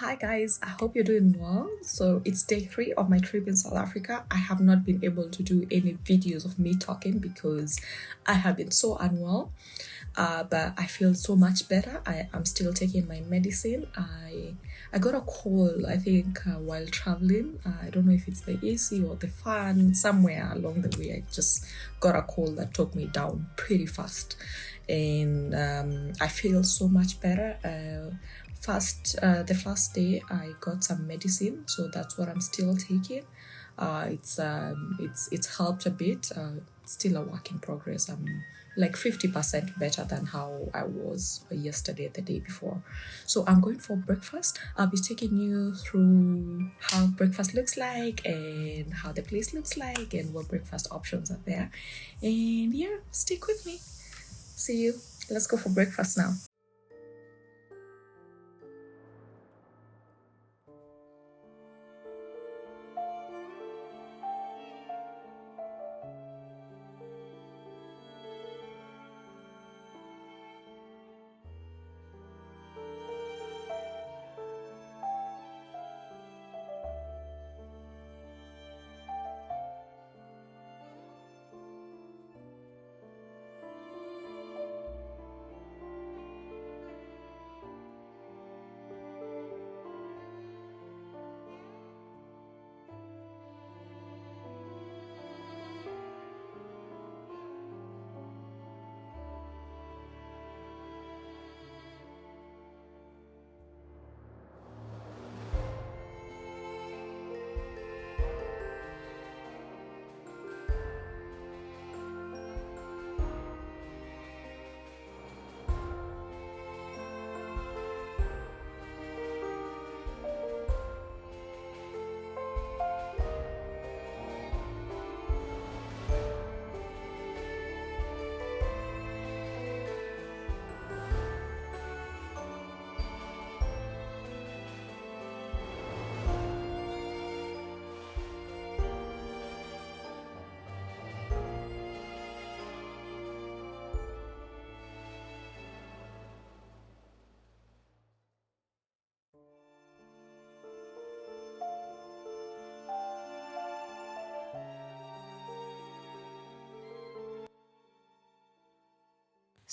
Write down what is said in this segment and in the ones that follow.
Hi guys, I hope you're doing well. So it's day 3 of my trip in South Africa. I have not been able to do any videos of me talking because I have been so unwell. But I feel so much better. I'm still taking my medicine. I got a cold, I think, while traveling. I don't know if it's the AC or the fan. Somewhere along the way, I just got a cold that took me down pretty fast. And I feel so much better. The first day I got some medicine, so that's what I'm still taking. It's helped a bit. Still a work in progress. I'm like 50% better than how I was yesterday, the day before. So I'm going for breakfast. I'll be taking you through how breakfast looks like and how the place looks like and what breakfast options are there. And yeah, stick with me. See you. Let's go for breakfast now.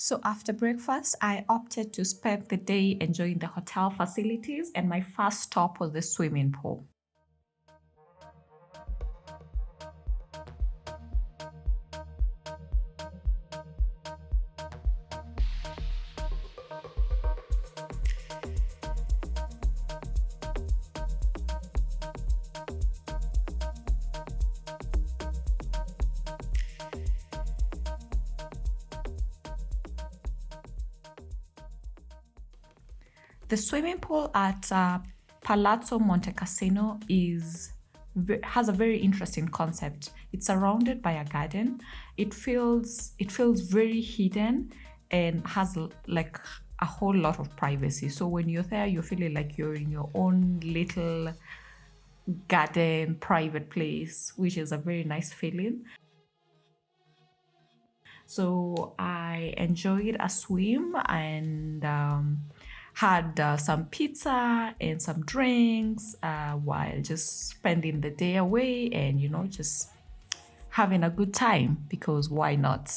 So after breakfast, I opted to spend the day enjoying the hotel facilities, and my first stop was the swimming pool. The swimming pool at Palazzo Monte Cassino has a very interesting concept. It's surrounded by a garden. It feels very hidden and has like a whole lot of privacy. So when you're there, you're feeling like you're in your own little garden, private place, which is a very nice feeling. So I enjoyed a swim and had some pizza and some drinks while just spending the day away and, just having a good time, because why not?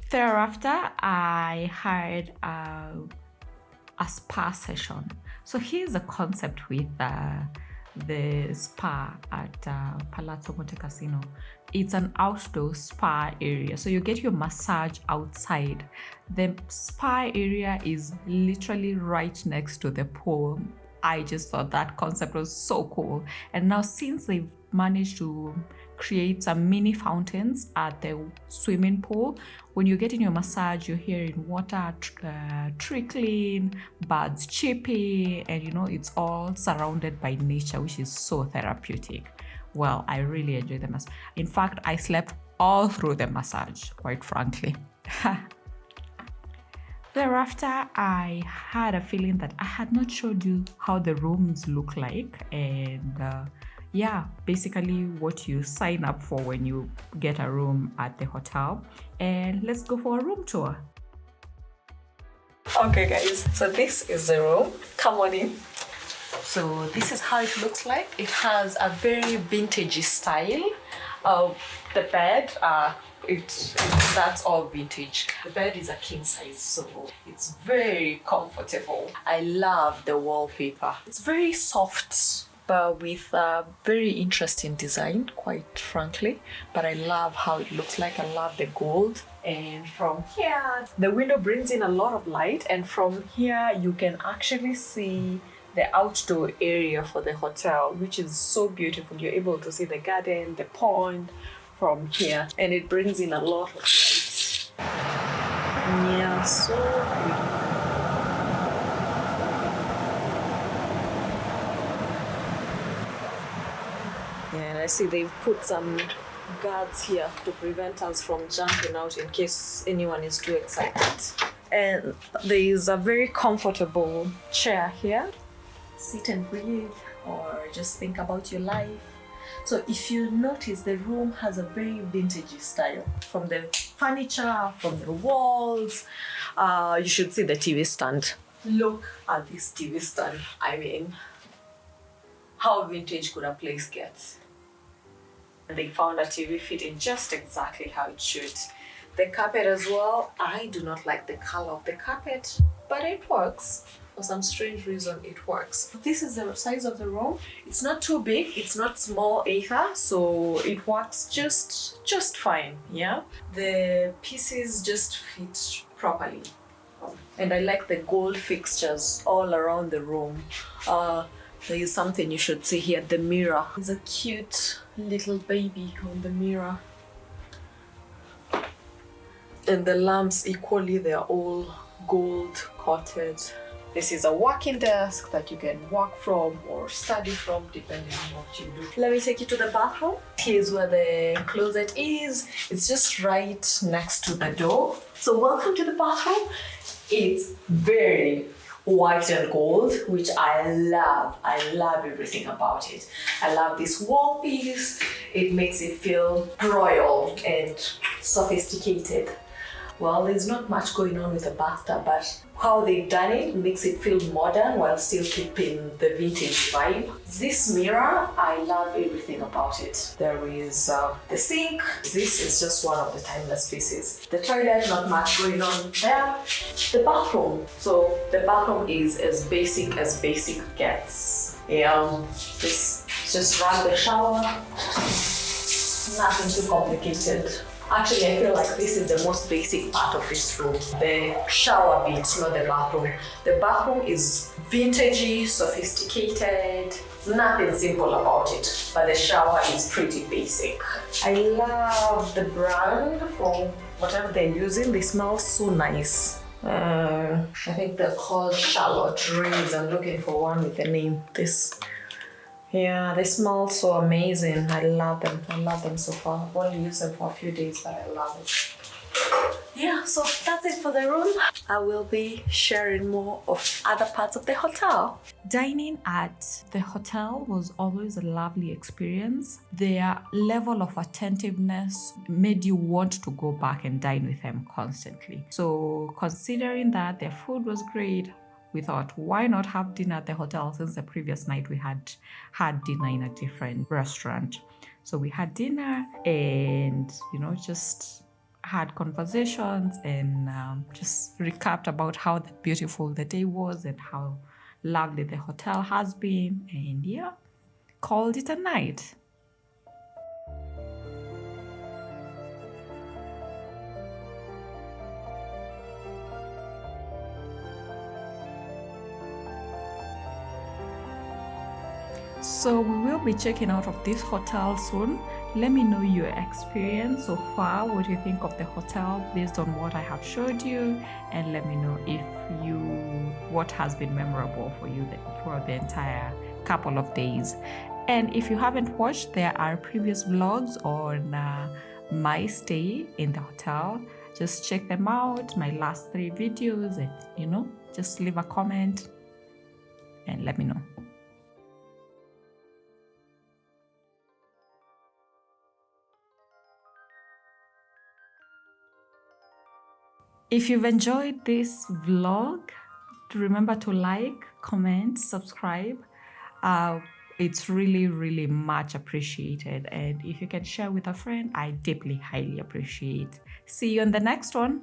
Thereafter, I had a spa session. So here's the concept with the spa at Palazzo Monte Cassino. It's an outdoor spa area. So you get your massage outside. The spa area is literally right next to the pool. I just thought that concept was so cool. And now since they've managed to create some mini fountains at the swimming pool, when you're getting your massage, you're hearing water trickling, birds chirping, and it's all surrounded by nature, which is so therapeutic. Well, I really enjoyed the massage. In fact, I slept all through the massage, quite frankly. Thereafter, I had a feeling that I had not showed you how the rooms look like, and basically what you sign up for when you get a room at the hotel. And let's go for a room tour. Okay guys, so this is the room. Come on in. So this is how it looks like. It has a very vintagey style. The bed, that's all vintage. The bed is a king size, so it's very comfortable. I love the wallpaper. It's very soft, but with a very interesting design, quite frankly. But I love how it looks like. I love the gold. And from here, the window brings in a lot of light, and from here you can actually see the outdoor area for the hotel, which is so beautiful. You're able to see the garden, the pond from here, and it brings in a lot of light. Yeah, so beautiful. Yeah, and I see they've put some guards here to prevent us from jumping out in case anyone is too excited. And there is a very comfortable chair here. Sit and breathe, or just think about your life. So if you notice, the room has a very vintagey style. From the furniture, from the walls, you should see the TV stand. Look at this TV stand. I mean, how vintage could a place get? And they found a TV fitting just exactly how it should. The carpet as well, I do not like the color of the carpet, but it works. For some strange reason, it works. This is the size of the room. It's not too big, it's not small either, so it works just fine, yeah? The pieces just fit properly. And I like the gold fixtures all around the room. There is something you should see here, the mirror. There's a cute little baby on the mirror. And the lamps equally, they're all gold coated. This is a working desk that you can work from or study from, depending on what you do. Let me take you to the bathroom. Here's where the closet is. It's just right next to the door. So welcome to the bathroom. It's very white and gold, which I love. I love everything about it. I love this wall piece. It makes it feel royal and sophisticated. Well, there's not much going on with the bathtub, but how they've done it makes it feel modern while still keeping the vintage vibe. This mirror, I love everything about it. There is the sink. This is just one of the timeless pieces. The toilet, not much going on there. The bathroom. So the bathroom is as basic gets. Just run the shower. Nothing too complicated. Actually, I feel like this is the most basic part of this room. The shower bit, not the bathroom. The bathroom is vintagey, sophisticated, nothing simple about it, but the shower is pretty basic. I love the brand for whatever they're using. They smell so nice. I think they're called 𝗟𝗪𝗫𝗧. I'm looking for one with the name. Yeah, they smell so amazing. I love them. I love them so far. I've only used them for a few days, but I love it. Yeah, so that's it for the room. I will be sharing more of other parts of the hotel. Dining at the hotel was always a lovely experience. Their level of attentiveness made you want to go back and dine with them constantly. So considering that their food was great, we thought, why not have dinner at the hotel, since the previous night we had dinner in a different restaurant. So we had dinner and, just had conversations and just recapped about how beautiful the day was and how lovely the hotel has been, and called it a night. So we will be checking out of this hotel soon. Let me know your experience so far, what you think of the hotel based on what I have showed you, and let me know what has been memorable for you for the entire couple of days. And if you haven't watched, there are previous vlogs on my stay in the hotel. Just check them out, my last 3 videos, and just leave a comment and let me know. If you've enjoyed this vlog, remember to like, comment, subscribe. It's really, really much appreciated. And if you can share with a friend, I deeply, highly appreciate. See you on the next one.